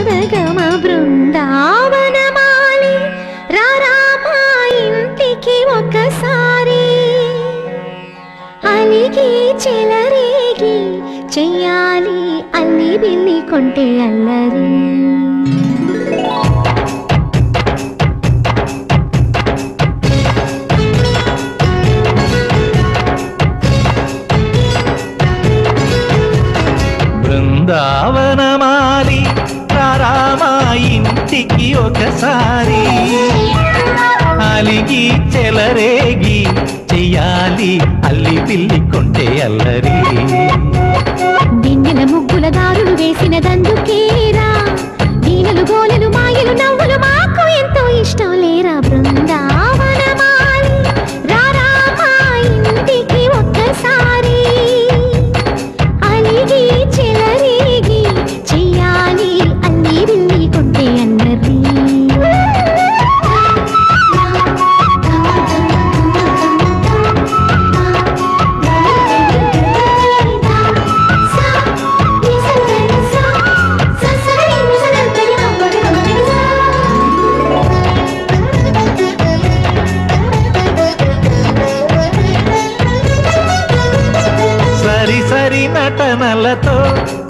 మదగమ బృందావనమాలి రారామా ఇంటికి ఒకసారి అలిగి చెలరేగి చెయ్యాలి అల్లి బిల్లి కొంటే అల్లరి బృందావనమాలి రారామా ఇంటికి ఒకసారి అలిగి చెలరేగి చెయ్యాలి అల్లి పిల్లి కొంటే అల్లరి దిన్నెల ముగ్గుల దారులు వేసినదందుకేరా వీణలు గోలలు మాయలు నవ్వులు మాకు ఎంతో ఇష్టం లేరా బృందావనమాలి రారామా ఇంటికి ఒక్కసారి అలిగి చెలరేగి చెయ్యాలి అల్లి బిల్లి కొంటే అల్లరి సరి నటనలతో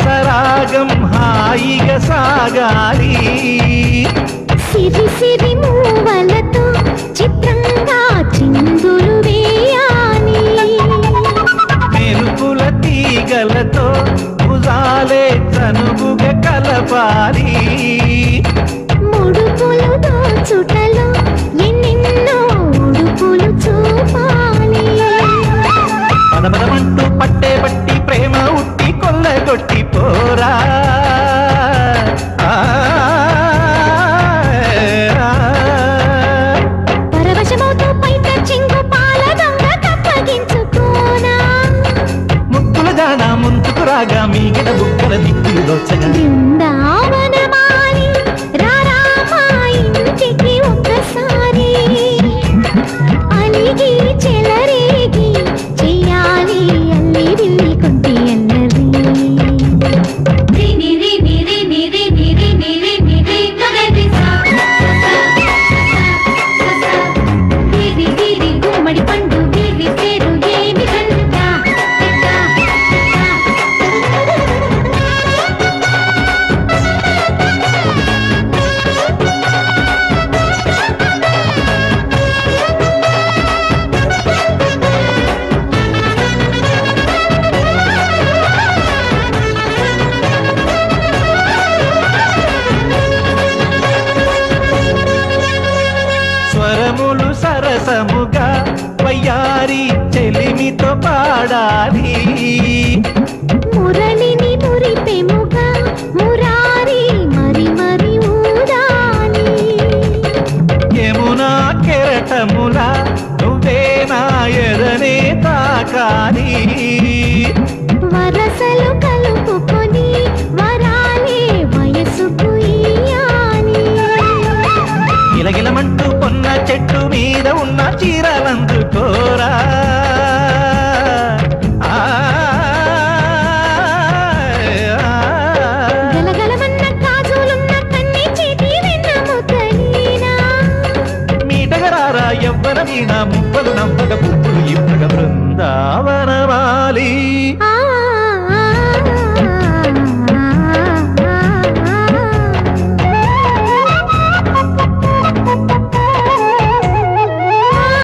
సరాగం హాయిగా సాగాలి సిరి సిరి మూవలతో చిత్రంగా చిందులు వేయాలి మెరుపుల తీగలతో భుజాలే చనువుగా కలపాలి ముడుపులు దోచుటలో ఎన్నెన్నో ఉడుపులు చూపాలి పదపదమంటూ పట్టే బట్టి ప్రేమ ఉట్టి కొల్లగొట్టి పోరా పరవశమవుతూ పైట చింగు పాల దొంగ కప్పగించుకోనా ముక్కుల జాన ముందుకు రాగా మీగడ బుక్కల దిక్కులు దోచగా బృందావనమాలి రారామా ఇంటికి ఒక్కసారి అలిగి చెలరేగి చెయ్యాలి అల్లి బిల్లి కొంటే అల్లరి గుమ్మడి పండు వీరి పేరు ఏమి కంటా స్వరములు సరసముగా వయ్యారి చెలిమితో పాడాలి మురళిని మురిపెముగా మురారి మరి మరి ఊదాలి యమునా కెరటముల నువ్వే నా ఎదనే తాకాలి వరసలు కలుపుకొని వరాలే వయసుకు ఇయ్యాలి గిలగిలమంటూ పొన్న చెట్టు మీద ఉన్న చీరలందుకోరా గలగలమన్న కాజులున్న కన్ని చేతి వెన్నముకలీనా మీటగరారా ఎవ్వర వీణ ముప్పలు నవ్వగ పువ్వులు ఇవ్వగ బృందావనమాలి